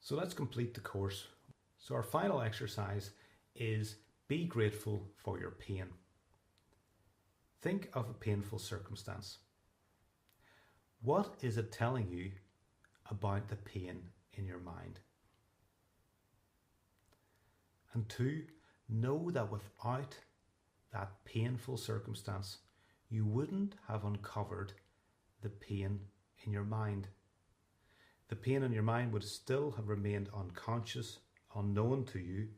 So let's complete the course. So our final exercise is be grateful for your pain. Think of a painful circumstance. What is it telling you about the pain in your mind? And two, know that without that painful circumstance, you wouldn't have uncovered the pain in your mind. The pain in your mind would still have remained unconscious, unknown to you.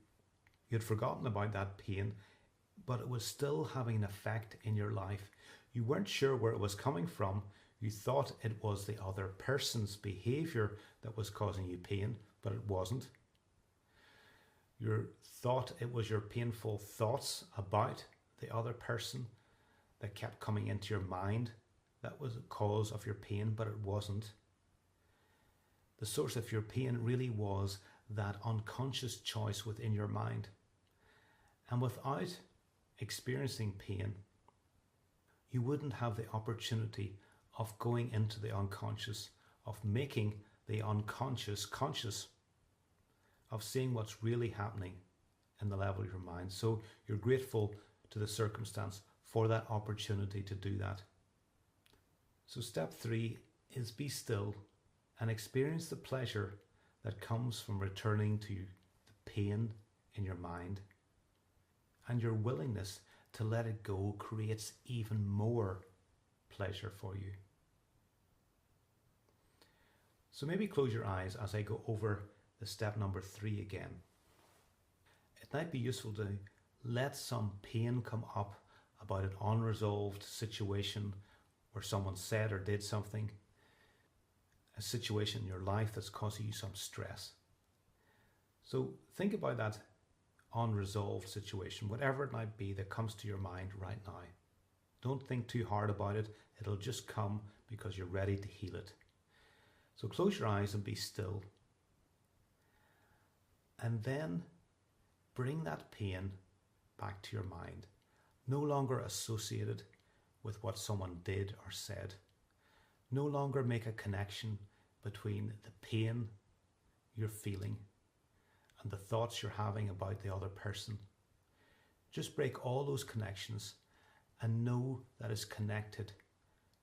You'd forgotten about that pain, but it was still having an effect in your life. You weren't sure where it was coming from. You thought it was the other person's behaviour that was causing you pain, but it wasn't. You thought it was your painful thoughts about the other person that kept coming into your mind that was the cause of your pain, but it wasn't. The source of your pain really was that unconscious choice within your mind. And without experiencing pain, you wouldn't have the opportunity of going into the unconscious, of making the unconscious conscious, of seeing what's really happening in the level of your mind. So you're grateful to the circumstance for that opportunity to do that. So step 3 is be still and experience the pleasure that comes from returning to the pain in your mind. And your willingness to let it go creates even more pleasure for you. So maybe close your eyes as I go over the step number 3 again. It might be useful to let some pain come up about an unresolved situation where someone said or did something, a situation in your life that's causing you some stress. So think about that unresolved situation, whatever it might be that comes to your mind right now. Don't think too hard about it. It'll just come because you're ready to heal it. So close your eyes and be still. And then bring that pain back to your mind. No longer associated with what someone did or said. No longer make a connection between the pain you're feeling and the thoughts you're having about the other person. Just break all those connections and know that it's connected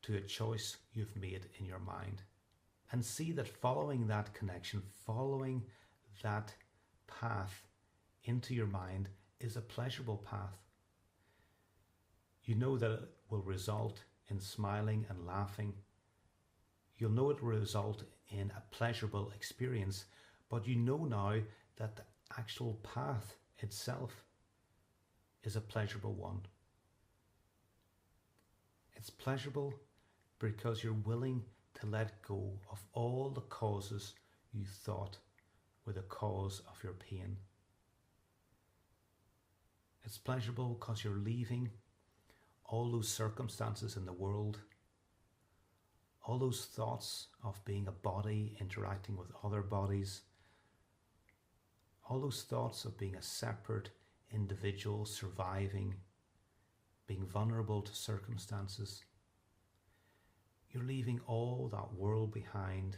to a choice you've made in your mind. And see that following that connection, following that path into your mind is a pleasurable path. You know that it will result in smiling and laughing. You'll know it will result in a pleasurable experience, but you know now that the actual path itself is a pleasurable one. It's pleasurable because you're willing to let go of all the causes you thought were the cause of your pain. It's pleasurable because you're leaving all those circumstances in the world, all those thoughts of being a body interacting with other bodies, all those thoughts of being a separate individual surviving, being vulnerable to circumstances. You're leaving all that world behind.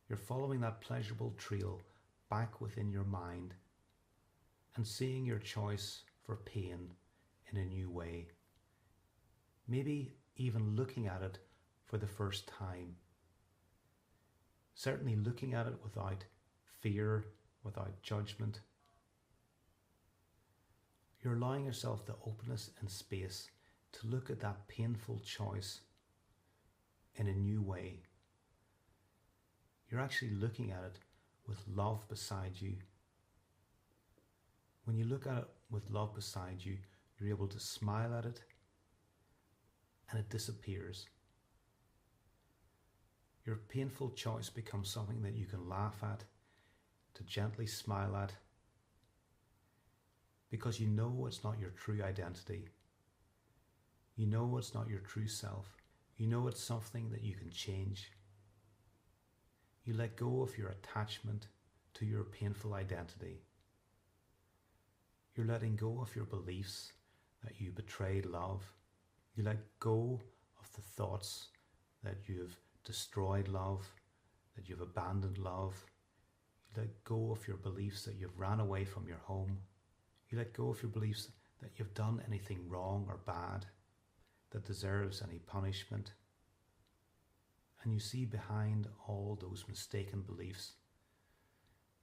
You're following that pleasurable trail back within your mind and seeing your choice for pain in a new way. Maybe even looking at it for the first time. Certainly looking at it without fear, without judgment. You're allowing yourself the openness and space to look at that painful choice in a new way. You're actually looking at it with love beside you. When you look at it with love beside you, you're able to smile at it and it disappears. Your painful choice becomes something that you can laugh at, to gently smile at, because you know it's not your true identity. You know it's not your true self. You know it's something that you can change. You let go of your attachment to your painful identity. You're letting go of your beliefs that you betrayed love. You let go of the thoughts that you've destroyed love, that you've abandoned love. You let go of your beliefs that you've ran away from your home. You let go of your beliefs that you've done anything wrong or bad that deserves any punishment. And you see behind all those mistaken beliefs,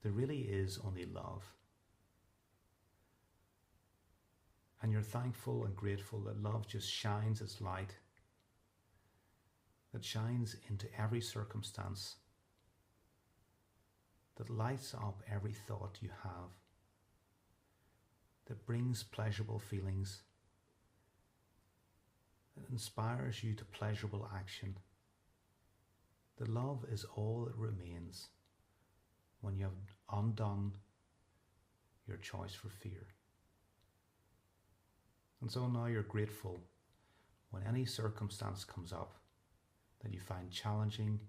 there really is only love. And you're thankful and grateful that love just shines its light, that shines into every circumstance, that lights up every thought you have, that brings pleasurable feelings, that inspires you to pleasurable action. That love is all that remains when you have undone your choice for fear. And so now you're grateful when any circumstance comes up that you find challenging,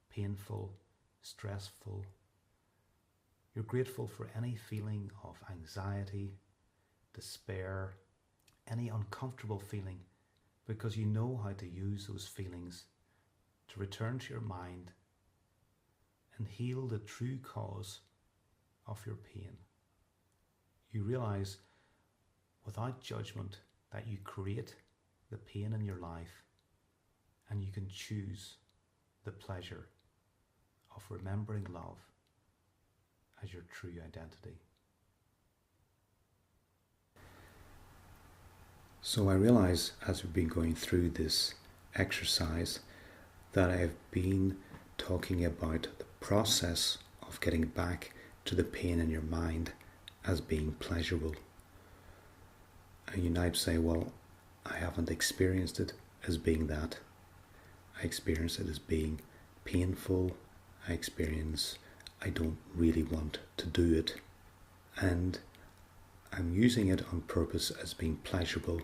painful, stressful. You're grateful for any feeling of anxiety, despair, any uncomfortable feeling, because you know how to use those feelings to return to your mind and heal the true cause of your pain. You realize without judgment that you create the pain in your life, and you can choose the pleasure of remembering love as your true identity. So I realize as we've been going through this exercise that I've been talking about the process of getting back to the pain in your mind as being pleasurable. And you might say, well, I haven't experienced it as being that. I experience it as being painful. I don't really want to do it. And I'm using it on purpose as being pleasurable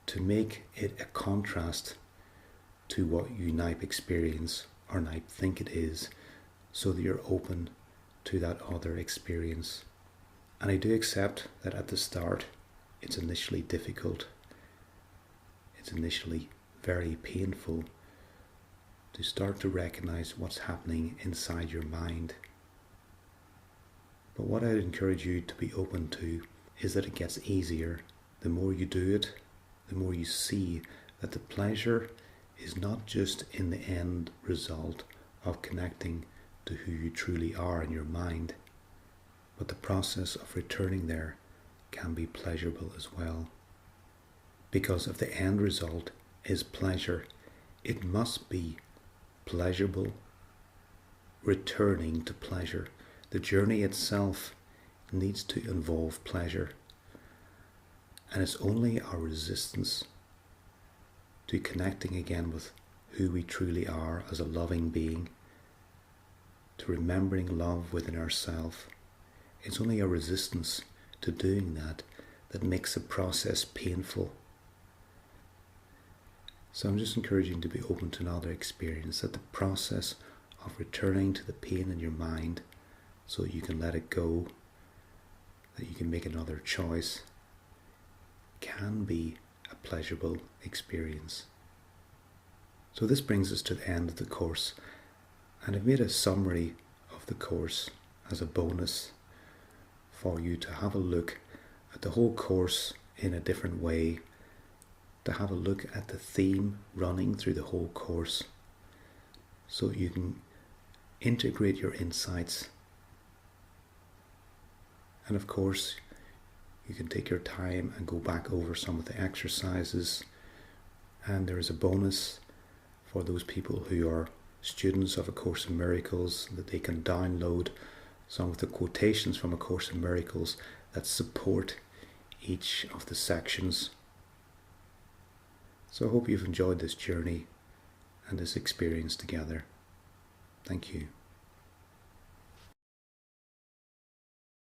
to make it a contrast to what you might experience or might think it is, so that you're open to that other experience. And I do accept that at the start it's initially difficult. It's initially very painful to start to recognize what's happening inside your mind. But what I'd encourage you to be open to is that it gets easier. The more you do it, the more you see that the pleasure is not just in the end result of connecting to who you truly are in your mind, but the process of returning there can be pleasurable as well. Because if the end result is pleasure, it must be pleasurable returning to pleasure. The journey itself needs to involve pleasure. And it's only our resistance to connecting again with who we truly are as a loving being, to remembering love within ourselves. It's only our resistance to doing that that makes the process painful. So I'm just encouraging you to be open to another experience, that the process of returning to the pain in your mind so you can let it go, that you can make another choice, can be a pleasurable experience. So this brings us to the end of the course, and I've made a summary of the course as a bonus for you to have a look at the whole course in a different way, to have a look at the theme running through the whole course, so you can integrate your insights. And of course, you can take your time and go back over some of the exercises. And there is a bonus for those people who are students of A Course in Miracles, that they can download some of the quotations from A Course in Miracles that support each of the sections. So I hope you've enjoyed this journey and this experience together. Thank you.